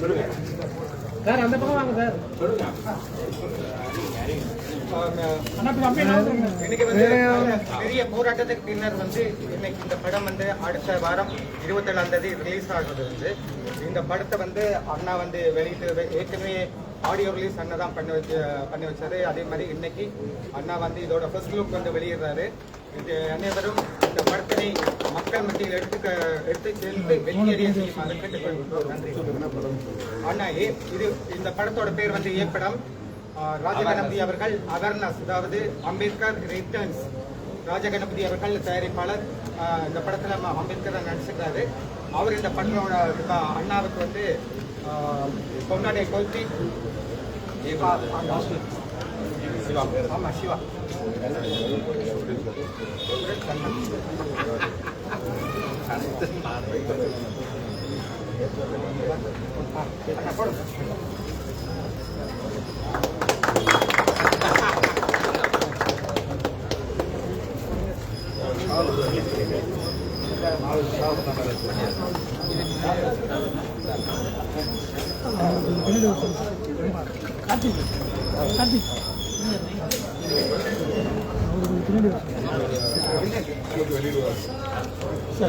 Sir அந்த பக்கம் வாங்க சார். இன்னைக்கு வந்து பெரிய போராட்டத்துக்கு பின்னர் வந்து இன்னைக்கு இந்த படம் வந்து அடுத்த வாரம் 27ஆம் தேதி ரிலீஸ் ஆகுது. வந்து இந்த படத்தை வந்து அண்ணா வந்து வெளியிட்டு ஏற்கனவே ஆடியோ ரிலீஸ் அண்ணா தான் பண்ணி வச்சாரு. அதே மாதிரி இன்னைக்கு அண்ணா வந்து இதோட ஃபர்ஸ்ட் லுக் வந்து வெளியிடுறாரு. இது அனைவரும் இந்த படத்தினை மக்கள் மத்தியில் எடுத்து சேர்ந்து வெளியேறிய செய்யுமாறு கேட்டுக்கொள்கிறோம். நன்றி அண்ணா. இது இந்த படத்தோட பேர் வந்து ஏப்படம். ராஜகணபதி அவர்கள் அவேர்னஸ், அதாவது அம்பேத்கர் ரிட்டர்ன்ஸ். ராஜகணபதி அவர்கள் தயாரிப்பாளர். இந்த படத்துல அம்பேத்கர் நடிச்சிருக்காரு. அவர் இந்த படத்தோட அண்ணாவுக்கு வந்து பொன்னாடை கொளுத்தி ஆமா சிவா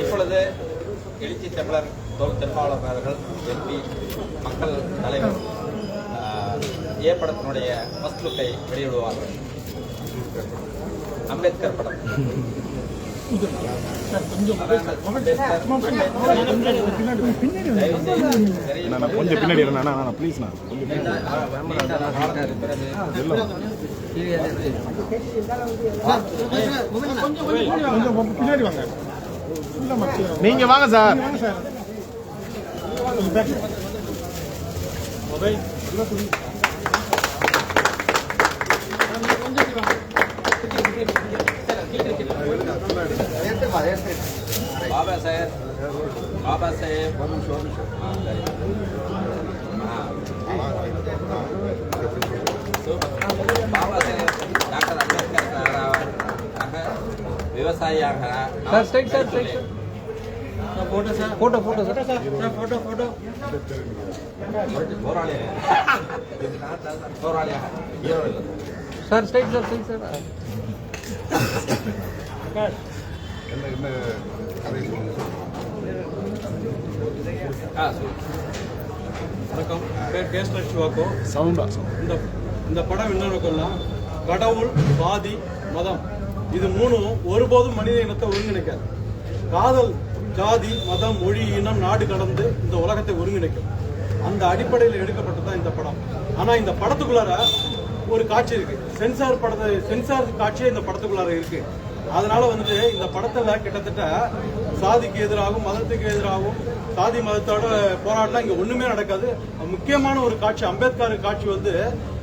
இப்பொழுது எழுச்சி தமிழர் தெற்காளர்கள் எம்பி மக்கள் தலைவர் ஏ படத்தினுடைய ஃபர்ஸ்ட் லுக்கை வெளியிடுவார்கள். அம்பேத்கர் படம் கொஞ்சம் பின்னாடி ப்ளீஸ். பின்னாடி வாங்க. நீங்க வாங்க சார். பாபா சாஹேப் பாபா சாஹேப் டாக்டர் அம்பேத்கர் விவசாயியாக போராளியாக sir straight sir straight sir. வணக்கம். பேர் கேஸ்டர் சிவாக்கோ. இந்த படம் என்ன இருக்குன்னா, கடவுள், சாதி, மதம் இது மூணும் ஒருபோதும் மனித இனத்தை ஒருங்கிணைக்காது. காதல் ஜாதி மதம் மொழி இனம் நாடு கடந்து இந்த உலகத்தை ஒருங்கிணைக்கும். அந்த அடிப்படையில் எடுக்கப்பட்டதான் இந்த படம். ஆனா இந்த படத்துக்குள்ளார ஒரு காட்சி இருக்கு. சென்சார் காட்சியே இந்த படத்துக்குள்ளார இருக்கு. அதனால வந்துட்டு இந்த படத்துல கிட்டத்தட்ட சாதிக்கு எதிராகவும் மதத்துக்கு எதிராகவும் சாதி மதத்தோட போராட்டம் இங்க ஒண்ணுமே நடக்காது. முக்கியமான ஒரு காட்சி அம்பேத்கர் காட்சி வந்து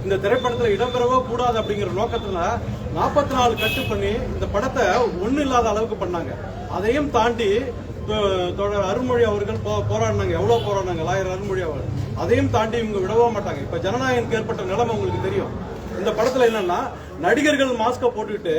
இந்த திரைப்படத்துல இடம்பெறவே கூடாது அப்படிங்கிற நோக்கத்துல 44 கட்டு பண்ணி இந்த படத்தை ஒண்ணு இல்லாத அளவுக்கு பண்ணாங்க. அதையும் தாண்டி தொடர் அருண்மொழி அவர்கள் போராடினாங்க. எவ்வளவு போராடினாங்க லாயர் அருண்மொழி அவர்கள். அதையும் தாண்டி இவங்க விடவே மாட்டாங்க. இப்ப ஜனநாயகம் ஏற்பட்ட நிலைமை உங்களுக்கு தெரியும். இந்த படத்துல என்னன்னா, நடிகர்கள் மாஸ்க போட்டுக்கிட்டு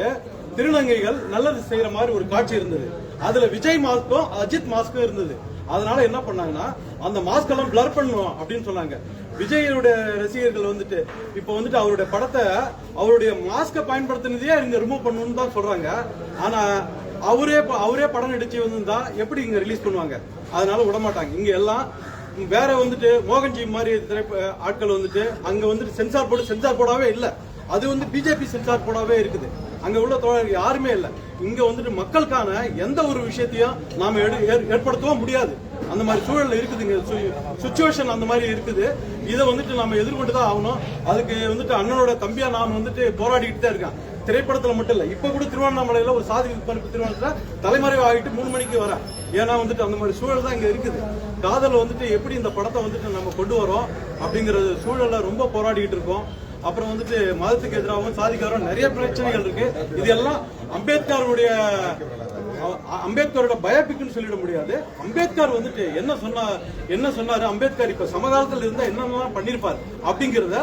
திருநங்கைகள் நல்லது செய்யற மாதிரி ஒரு காட்சி இருந்தது. அதுல விஜய் மாஸ்கும் அஜித் மாஸ்கும் இருந்தது. அதனால என்ன பண்ணாங்கன்னா, அந்த மாஸ்க் எல்லாம் பிளர் பண்ணுவோம் அப்படின்னு சொன்னாங்க. விஜயோட ரசிகர்கள் வந்துட்டு இப்ப வந்துட்டு அவருடைய படத்தை அவருடைய மாஸ்க பயன்படுத்தினதையே இங்க ரிமூவ் பண்ணணும்னு தான் சொல்றாங்க. ஆனா அவரே படம் நடிச்சு வந்திருந்தா எப்படி இங்க ரிலீஸ் பண்ணுவாங்க? அதனால விடமாட்டாங்க. இங்க எல்லாம் வேற வந்துட்டு மோகன்ஜி மாதிரி ஆட்கள் வந்துட்டு அங்க வந்துட்டு சென்சார் போடாவே இல்ல. அது வந்து பிஜேபி சென்சார் போடாவே இருக்குது. அங்க உள்ள தோழர்கள் யாருமே இல்ல. இங்க வந்துட்டு மக்களுக்கான எந்த ஒரு விஷயத்தையும் நாம ஏற்படுத்தவும் முடியாது. அந்த மாதிரி சூழல் இருக்குதுங்க. சுச்சுவேஷன் அந்த மாதிரி இருக்குது. இதை வந்துட்டு நம்ம எதிர்கொண்டு தான் ஆகணும். அதுக்கு வந்துட்டு அண்ணனோட தம்பியா நான் வந்துட்டு போராடிக்கிட்டு தான் இருக்கேன். திரைப்படத்துல மட்டும் இல்ல, இப்ப கூட திருவண்ணாமலையில ஒரு சாதி பரப்பு திருமணத்துல தலைமறைவு ஆகிட்டு 3 மணிக்கு வரேன். ஏன்னா வந்துட்டு அந்த மாதிரி சூழல் தான் இங்க இருக்குது. காதல் வந்துட்டு எப்படி இந்த படத்தை வந்துட்டு நம்ம கொண்டு வரோம் அப்படிங்கறது சூழல்ல ரொம்ப போராடிக்கிட்டு இருக்கோம். அப்புறம் வந்துட்டு மதத்துக்கு எதிராகவும் சாதிக்கு எதிராகவும் நிறைய பிரச்சனைகள் இருக்கு. இதெல்லாம் அம்பேத்கரோட பயோபிக்னு சொல்லிட முடியாது. அம்பேத்கர் வந்துட்டு என்ன சொன்னாரு, அம்பேத்கர் இப்ப சமகாலத்தில் இருந்தா என்னென்னலாம் பண்ணிருப்பாரு அப்படிங்கறத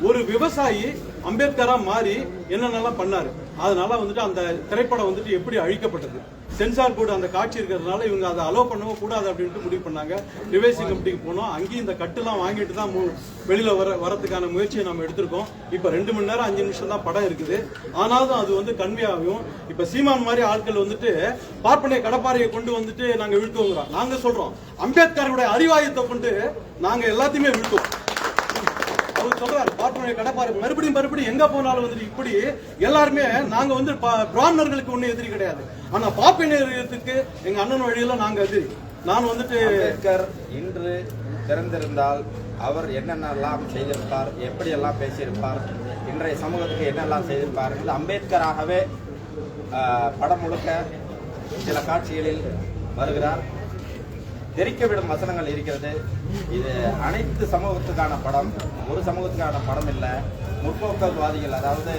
ஒரு விவசாயி அம்பேத்கரா மாறி என்னென்னலாம் பண்ணாரு. அதனால வந்துட்டு அந்த திரைப்படம் வந்துட்டு எப்படி அழிக்கப்பட்டது, சென்சார் போர்டு அந்த காட்சி இருக்கிறதுனால இவங்க அதை அலோவ் பண்ணவும் கூடாது அப்படின்ட்டு முடிவு பண்ணாங்க. ரிவைசிங் கமிட்டிக்கு போனோம். அங்கேயும் இந்த கட்டுலாம் வாங்கிட்டு தான் வெளியில வரதுக்கான முயற்சியை நம்ம எடுத்திருக்கோம். இப்ப 2 மணி நேரம் 5 நிமிஷம் தான் படம் இருக்குது. ஆனாலும் அது வந்து கன்வே ஆகும். இப்ப சீமான் மாதிரி ஆட்கள் வந்துட்டு பார்ப்பனை கடப்பாறையை கொண்டு வந்துட்டு நாங்க வீழ்த்துவோங்கிறோம். நாங்க சொல்றோம் அம்பேத்கருடைய அறிவாயத்தை கொண்டு நாங்க எல்லாத்தையுமே வீழ்த்துவோம். அவர் சொல்றாரு பார்ப்பனை கடப்பாறை மறுபடியும் எங்க போனாலும் வந்துட்டு இப்படி எல்லாருமே நாங்க வந்து பிராமணர்களுக்கு ஒண்ணு எதிரி கிடையாது. ஆனா பாப்பினருக்கு எங்க அண்ணன் வழியில நாங்க எதிரி. நான் வந்துட்டு அம்பேத்கர் இன்று திறந்திருந்தால் அவர் என்னென்னலாம் செய்திருப்பார், எப்படியெல்லாம் பேசியிருப்பார், இன்றைய சமூகத்துக்கு என்னெல்லாம் செய்திருப்பார் என்று அம்பேத்கராகவே படம் முழுக்க சில காட்சிகளில் வருகிறார். தெரிக்கவிடும் வசனங்கள் இருக்கிறது. இது அனைத்து சமூகத்துக்கான படம், ஒரு சமூகத்துக்கான படம் இல்லை. முற்போக்குவாதிகள், அதாவது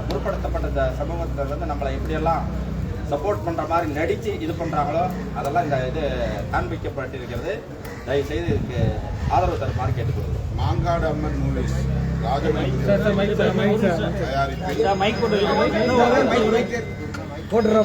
முற்படுத்தப்பட்ட சமூகத்தில் வந்து நம்மளை எப்படியெல்லாம் சப்போர்ட் பண்ற மாதிரி நடிச்சு இது பண்றாங்களோ அதெல்லாம் இந்த இது காண்பிக்கப்பட்டிருக்கிறது. தயவு செய்து இதுக்கு ஆதரவு தருமாறு கேட்டுக்கொள்கிறோம். மாங்காடு அம்மன் மூவிஸ் ராஜமணிக்கு போடுறா